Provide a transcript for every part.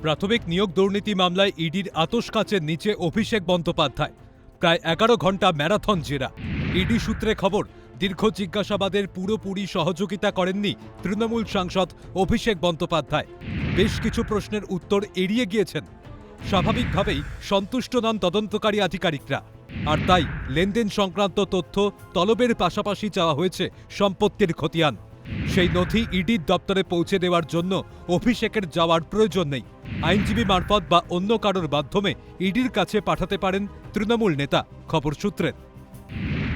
প্রাথমিক নিয়োগ দুর্নীতি মামলায় ইডির আতশ কাচের নিচে অভিষেক বন্দ্যোপাধ্যায়। প্রায় 11 ঘন্টা ম্যারাথন জেরা। ইডি সূত্রে খবর, দীর্ঘ জিজ্ঞাসাবাদের পুরোপুরি সহযোগিতা করেননি তৃণমূল সাংসদ অভিষেক বন্দ্যোপাধ্যায়। বেশ কিছু প্রশ্নের উত্তর এড়িয়ে গিয়েছেন। স্বাভাবিকভাবেই সন্তুষ্ট নন তদন্তকারী আধিকারিকরা, আর তাই লেনদেন সংক্রান্ত তথ্য তলবের পাশাপাশি চাওয়া হয়েছে সম্পত্তির খতিয়ান। সেই নথি ইডির দপ্তরে পৌঁছে দেওয়ার জন্য অভিষেকের যাওয়ার প্রয়োজন নেই। আইনজীবী মারফত বা অন্য কারোর মাধ্যমে ইডির কাছে পাঠাতে পারেন তৃণমূল নেতা, খবর সূত্রের।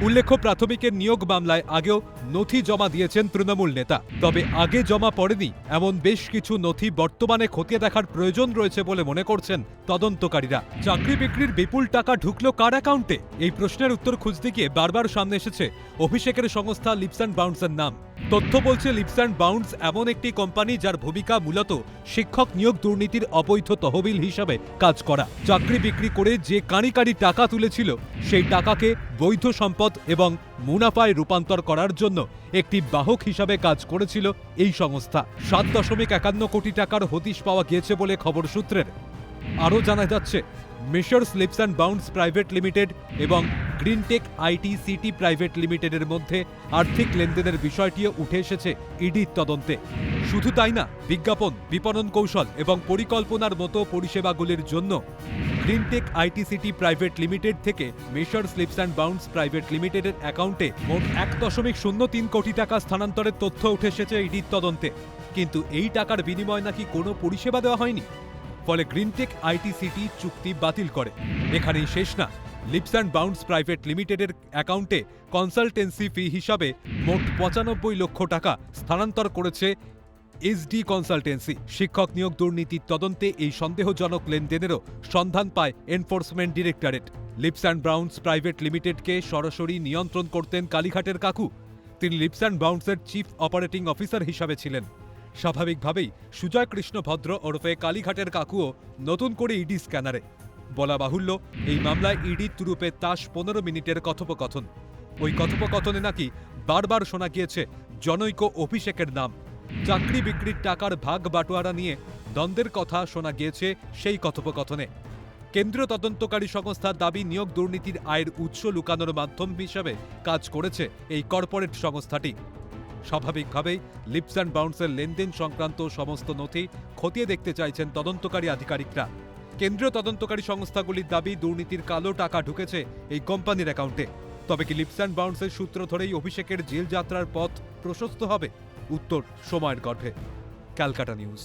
উল্লেখ্য, প্রাথমিকের নিয়োগ মামলায় আগেও নথি জমা দিয়েছেন তৃণমূল নেতা। তবে আগে জমা পড়েনি এমন বেশ কিছু নথি বর্তমানে খতিয়ে দেখার প্রয়োজন রয়েছে বলে মনে করছেন তদন্তকারীরা। চাকরি বিক্রির বিপুল টাকা ঢুকলো কার অ্যাকাউন্টে? এই প্রশ্নের উত্তর খুঁজতে গিয়ে বারবার সামনে এসেছে অভিষেকের সংস্থা লিপস অ্যান্ড বাউন্ডসের নাম। তথ্য বলছে, লিপস অ্যান্ড বাউন্ডস এমন একটি কোম্পানি যার ভূমিকা মূলত শিক্ষক নিয়োগ দুর্নীতির অবৈধ তহবিল হিসাবে কাজ করা। চাকরি বিক্রি করে যে কাঁড়ি কাঁড়ি টাকা তুলেছিল, সেই টাকাকে বৈধ সম্পদ এবং মুনাফায় রূপান্তর করার জন্য একটি বাহক হিসাবে কাজ করেছিল এই সংস্থা। 7.51 কোটি টাকার হদিশ পাওয়া গিয়েছে বলে খবর সূত্রের। আরও জানা যাচ্ছে, Messrs lips and bounds private limited এবং গ্রিনটেক আইটি সিটি প্রাইভেট লিমিটেডের মধ্যে আর্থিক লেনদেনের বিষয়টিও উঠে এসেছে ইডির তদন্তে। শুধু তাই না, বিজ্ঞাপন, বিপণন কৌশল এবং পরিকল্পনার মতো পরিষেবাগুলির জন্য Greentech IT city private limited থেকে messrs lips and bounds private লিমিটেডের অ্যাকাউন্টে মোট 1.03 কোটি টাকা স্থানান্তরের তথ্য উঠে এসেছে ইডির তদন্তে। কিন্তু এই টাকার বিনিময়ে নাকি কোনো পরিষেবা দেওয়া হয়নি। ফলে গ্রিনটেক আইটি সিটি চুক্তি বাতিল করে। এখানেই শেষ না, লিপস অ্যান্ড বাউন্ডস প্রাইভেট লিমিটেডের অ্যাকাউন্টে কনসালটেন্সি ফি হিসাবে মোট 95 লক্ষ টাকা স্থানান্তর করেছে এসডি কনসালটেন্সি। শিক্ষক নিয়োগ দুর্নীতির তদন্তে এই সন্দেহজনক লেনদেনেরও সন্ধান পায় enforcement directorate. Leaps and bounds private লিমিটেডকে সরাসরি নিয়ন্ত্রণ করতেন কালীঘাটের কাকু। তিনি লিপস অ্যান্ড বাউন্ডসের চিফ অপারেটিং অফিসার হিসাবে ছিলেন। স্বাভাবিকভাবেই সুজয় কৃষ্ণ ভদ্র ওরফে কালীঘাটের কাকুও নতুন করে ইডি স্ক্যানারে। বলা বাহুল্য, এই মামলায় ইডির তুরুপে তাস 15 মিনিটের কথোপকথন। ওই কথোপকথনে নাকি বারবার শোনা গিয়েছে জনৈক অভিষেকের নাম। চাকরি বিক্রির টাকার ভাগ বাটোয়ারা নিয়ে দ্বন্দ্বের কথা শোনা গিয়েছে সেই কথোপকথনে। কেন্দ্রীয় তদন্তকারী সংস্থার দাবি, নিয়োগ দুর্নীতির আয়ের উৎস লুকানোর মাধ্যম হিসাবে কাজ করেছে এই কর্পোরেট সংস্থাটি। স্বাভাবিকভাবেই লিপস অ্যান্ড বাউন্ডসের লেনদেন সংক্রান্ত সমস্ত নথি খতিয়ে দেখতে চাইছেন তদন্তকারী আধিকারিকরা। কেন্দ্রীয় তদন্তকারী সংস্থাগুলির দাবি, দুর্নীতির কালো টাকা ঢুকেছে এই কোম্পানির অ্যাকাউন্টে। তবে কি লিপস অ্যান্ড বাউন্ডসের সূত্র ধরেই অভিষেকের জেল যাত্রার পথ প্রশস্ত হবে? উত্তর সময়ের গর্ভে। ক্যালকাটা নিউজ।